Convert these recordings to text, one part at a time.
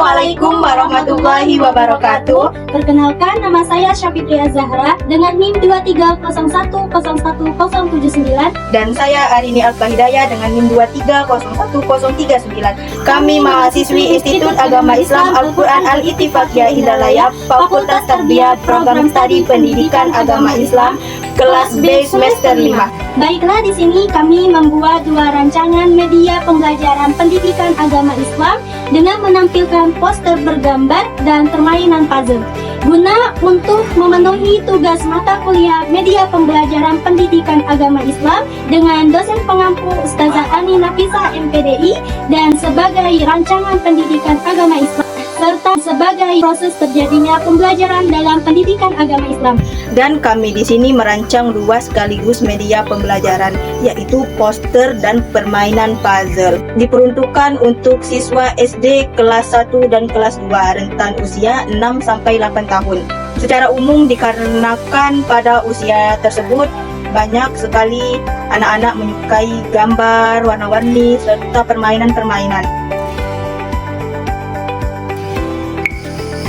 Assalamualaikum warahmatullahi wabarakatuh. Perkenalkan, nama saya Syafitria Zahra dengan NIM 2301011079. Dan saya Arini Alfa-Hidayah dengan NIM 23011039. Kami mahasiswi Institut Agama Islam Al-Quran Al-Ittifaqiyah Hidayah, Fakultas Tarbiyah, Program Studi Pendidikan Agama Islam, kelas B semester 5. Baiklah, di sini kami membuat dua rancangan media pembelajaran pendidikan agama Islam dengan menampilkan poster bergambar dan permainan puzzle, guna untuk memenuhi tugas mata kuliah media pembelajaran pendidikan agama Islam dengan dosen pengampu Ustazah Ani Nafisa MPDI, dan sebagai rancangan pendidikan agama Islam, serta sebagai proses terjadinya pembelajaran dalam pendidikan agama Islam. Dan kami di sini merancang dua sekaligus media pembelajaran, yaitu poster dan permainan puzzle. Diperuntukkan untuk siswa SD kelas 1 dan kelas 2 rentan usia 6 sampai 8 tahun. Secara umum dikarenakan pada usia tersebut banyak sekali anak-anak menyukai gambar, warna-warni serta permainan-permainan.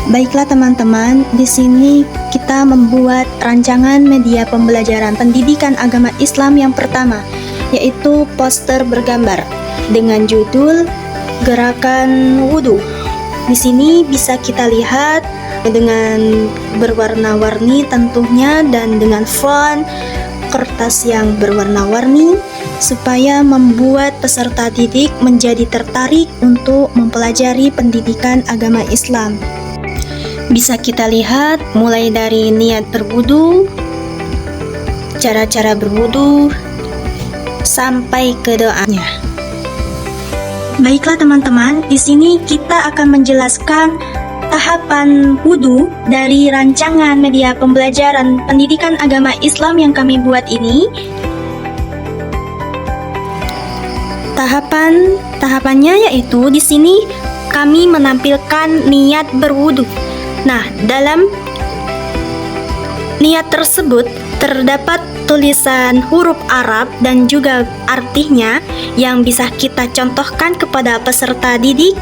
Baiklah teman-teman, di sini kita membuat rancangan media pembelajaran pendidikan agama Islam yang pertama, yaitu poster bergambar dengan judul Gerakan Wudhu. Di sini bisa kita lihat dengan berwarna-warni tentunya, dan dengan font kertas yang berwarna-warni supaya membuat peserta didik menjadi tertarik untuk mempelajari pendidikan agama Islam. Bisa kita lihat mulai dari niat berwudu, cara-cara berwudu, sampai ke doanya. Baiklah teman-teman, di sini kita akan menjelaskan tahapan wudu dari rancangan media pembelajaran pendidikan agama Islam yang kami buat ini. Tahapannya yaitu di sini kami menampilkan niat berwudu. Nah, dalam niat tersebut terdapat tulisan huruf Arab dan juga artinya yang bisa kita contohkan kepada peserta didik.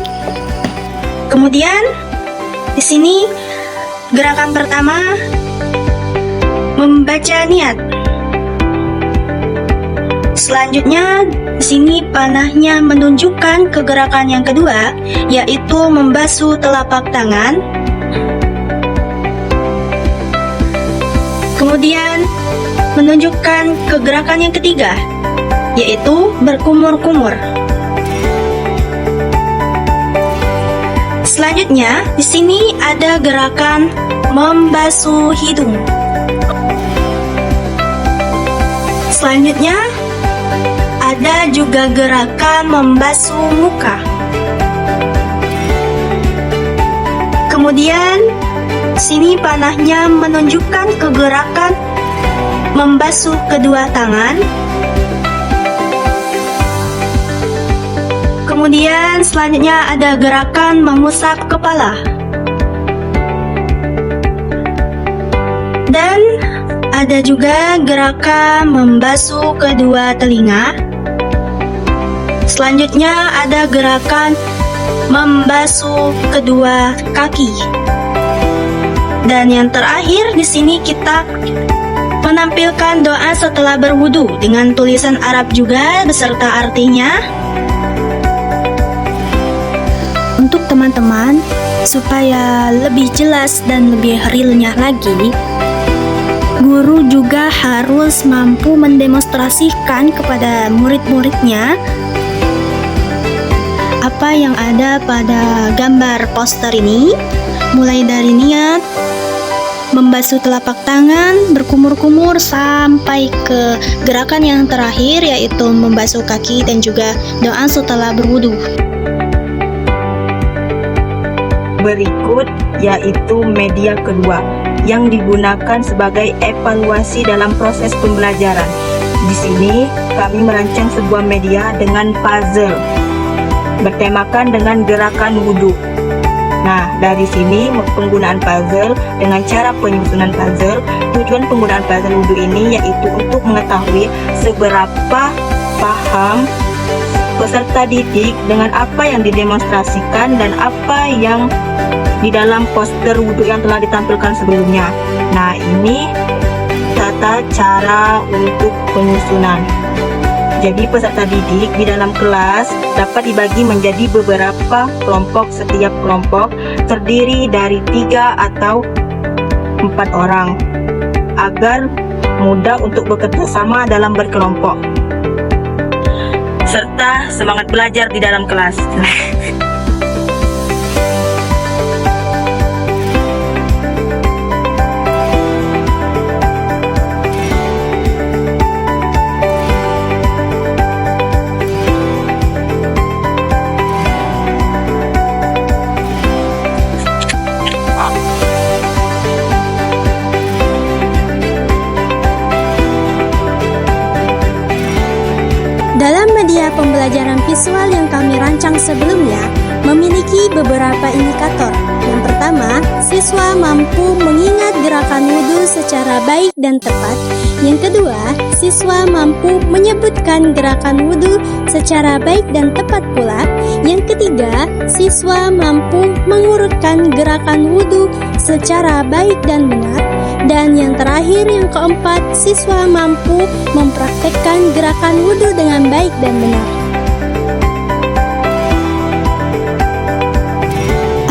Kemudian di sini gerakan pertama membaca niat. Selanjutnya di sini panahnya menunjukkan ke gerakan yang kedua, yaitu membasuh telapak tangan. Kemudian menunjukkan ke gerakan yang ketiga, yaitu berkumur-kumur. Selanjutnya, di sini ada gerakan membasuh hidung. Selanjutnya, ada juga gerakan membasuh muka. Kemudian sini panahnya menunjukkan ke gerakan membasuh kedua tangan. Kemudian selanjutnya ada gerakan mengusap kepala. Dan ada juga gerakan membasuh kedua telinga. Selanjutnya ada gerakan membasuh kedua kaki. Dan yang terakhir di sini kita menampilkan doa setelah berwudu dengan tulisan Arab juga beserta artinya. Untuk teman-teman, supaya lebih jelas dan lebih realnya lagi, guru juga harus mampu mendemonstrasikan kepada murid-muridnya apa yang ada pada gambar poster ini, mulai dari niat, membasuh telapak tangan, berkumur-kumur, sampai ke gerakan yang terakhir, yaitu membasuh kaki dan juga doa setelah berwudu. Berikut yaitu media kedua yang digunakan sebagai evaluasi dalam proses pembelajaran. Di sini kami merancang sebuah media dengan puzzle bertemakan dengan gerakan wudu. Nah, dari sini penggunaan puzzle dengan cara penyusunan puzzle. Tujuan penggunaan puzzle wudu ini yaitu untuk mengetahui seberapa paham peserta didik dengan apa yang didemonstrasikan dan apa yang di dalam poster wudhu yang telah ditampilkan sebelumnya. Nah, ini tata cara untuk penyusunan. Jadi peserta didik di dalam kelas dapat dibagi menjadi beberapa kelompok. Setiap kelompok terdiri dari 3 atau 4 orang agar mudah untuk bekerja sama dalam berkelompok serta semangat belajar di dalam kelas. Dalam media pembelajaran visual yang kami rancang sebelumnya, memiliki beberapa indikator. Yang pertama, siswa mampu mengingat gerakan wudhu secara baik dan tepat. Yang kedua, siswa mampu menyebutkan gerakan wudhu secara baik dan tepat pula. Yang ketiga, siswa mampu mengurutkan gerakan wudhu secara baik dan benar. Dan yang terakhir, yang keempat, siswa mampu mempraktekkan gerakan wudhu dengan baik dan benar.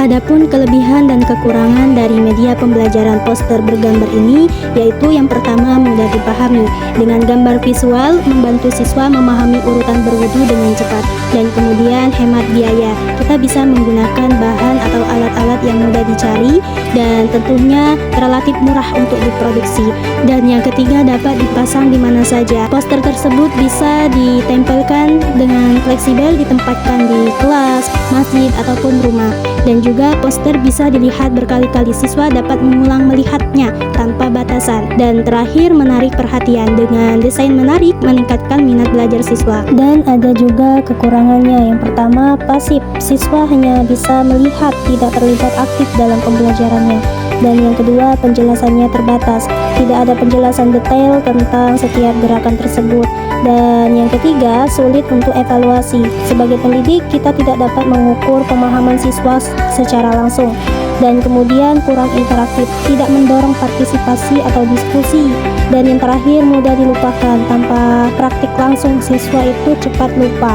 Adapun kelebihan dan kekurangan dari media pembelajaran poster bergambar ini, yaitu yang pertama mudah dipahami. Dengan gambar visual membantu siswa memahami urutan berwudu dengan cepat, dan kemudian hemat biaya. Kita bisa menggunakan bahan atau alat-alat yang mudah dicari dan tentunya relatif murah untuk diproduksi. Dan yang ketiga, dapat dipasang di mana saja. Poster tersebut bisa ditempelkan dengan fleksibel, ditempatkan di kelas, masjid ataupun rumah. Dan juga poster bisa dilihat berkali-kali, siswa dapat mengulang melihatnya tanpa batasan. Dan terakhir, menarik perhatian. Dengan desain menarik meningkatkan minat belajar siswa. Dan ada juga kekurangannya. Yang pertama, pasif. Siswa hanya bisa melihat, tidak terlibat aktif dalam pembelajarannya. Dan yang kedua, penjelasannya terbatas. Tidak ada penjelasan detail tentang setiap gerakan tersebut. Dan yang ketiga, sulit untuk evaluasi. Sebagai pendidik, kita tidak dapat mengukur pemahaman siswa secara langsung. Dan kemudian kurang interaktif, tidak mendorong partisipasi atau diskusi. Dan yang terakhir, mudah dilupakan. Tanpa praktik langsung, siswa itu cepat lupa.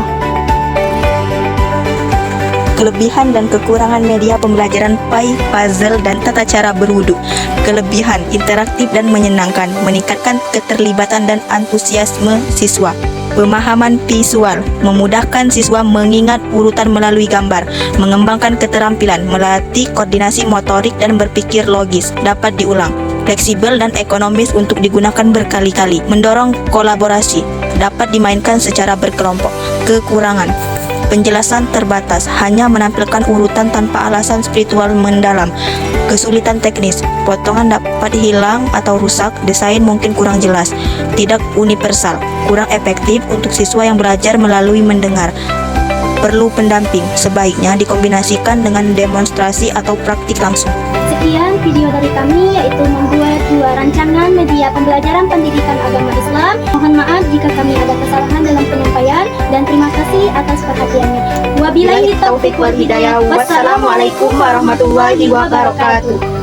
Kelebihan dan kekurangan media pembelajaran PAI, puzzle, dan tata cara berwudu. Kelebihan, interaktif dan menyenangkan, meningkatkan keterlibatan dan antusiasme siswa. Pemahaman visual, memudahkan siswa mengingat urutan melalui gambar, mengembangkan keterampilan, melatih koordinasi motorik dan berpikir logis, dapat diulang. Fleksibel dan ekonomis untuk digunakan berkali-kali, mendorong kolaborasi, dapat dimainkan secara berkelompok. Kekurangan, penjelasan terbatas, hanya menampilkan urutan tanpa alasan spiritual mendalam. Kesulitan teknis, potongan dapat hilang atau rusak, desain mungkin kurang jelas, tidak universal, kurang efektif untuk siswa yang belajar melalui mendengar. Perlu pendamping, sebaiknya dikombinasikan dengan demonstrasi atau praktik langsung. Sekian video dari kami, yaitu membuat 2 rancangan media pembelajaran pendidikan agama Islam. Mohon maaf jika kami ada kesalahan dalam penyampaian, dan terima kasih atas perhatiannya. Wabillahi taufiq wal hidayah. Wassalamualaikum warahmatullahi wabarakatuh.